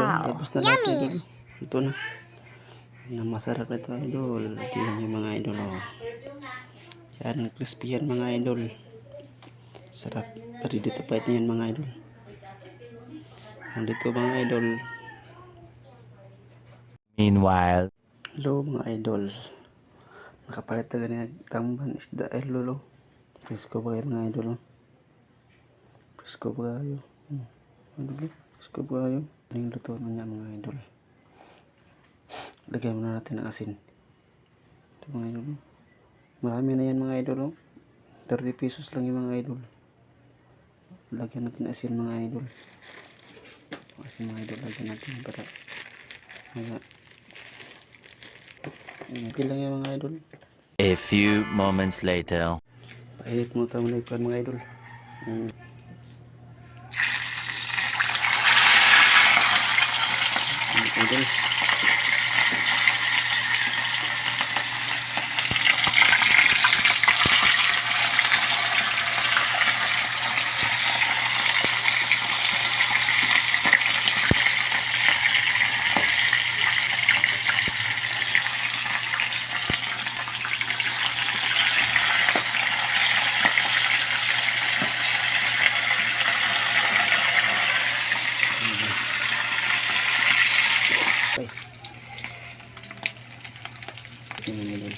Wow! Tapos na lahat idol. Ito na. Masarap na ito idol. Tingnan niyo mga idol. Oh. Yan, crispy yan mga idol. Sarap. Ready to fight niyan mga idol. Nandito mga idol. Meanwhile, Hello mga idol. Nakapalit na ganyan tamban isda lolo. Presko ba kayo mga idol? Presko ba kayo? Idol, presko ba kayo? Yung luto niya mga idol. Lagyan muna natin ng asin. Ito mga idol. Marami na yan mga idol. 30 pesos lang yung mga idol. Lagyan natin asin mga idol. Asin mga idol lagyan natin para okay lang yan mga idol. a few moments later. Painit mo tayo na ipan mga idol. Idol. Okay. Tingnan mo dun.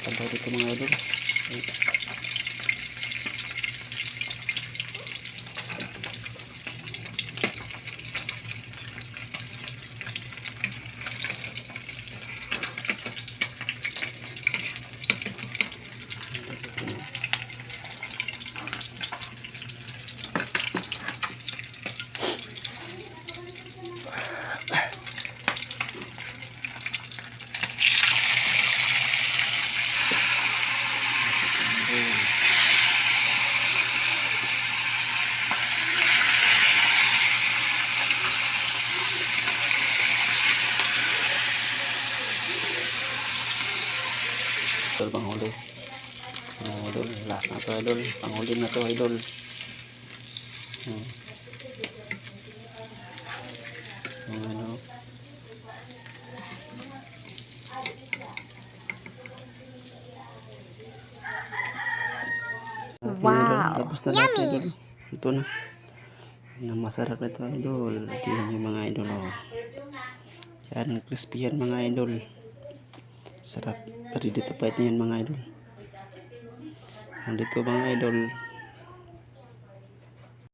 Pagdaw dito mga idol. Idol, panghuli. Idol, last na to idol. Panghuli na to idol. Ano? Wow! Tapos na lahat idol. Ito na. Masarap na ito idol. Tingnan niyo mga idol. Oh. Yan, crispy yan mga idol. Sarap. Ready to fight niyan mga idol. Nandito mga idol.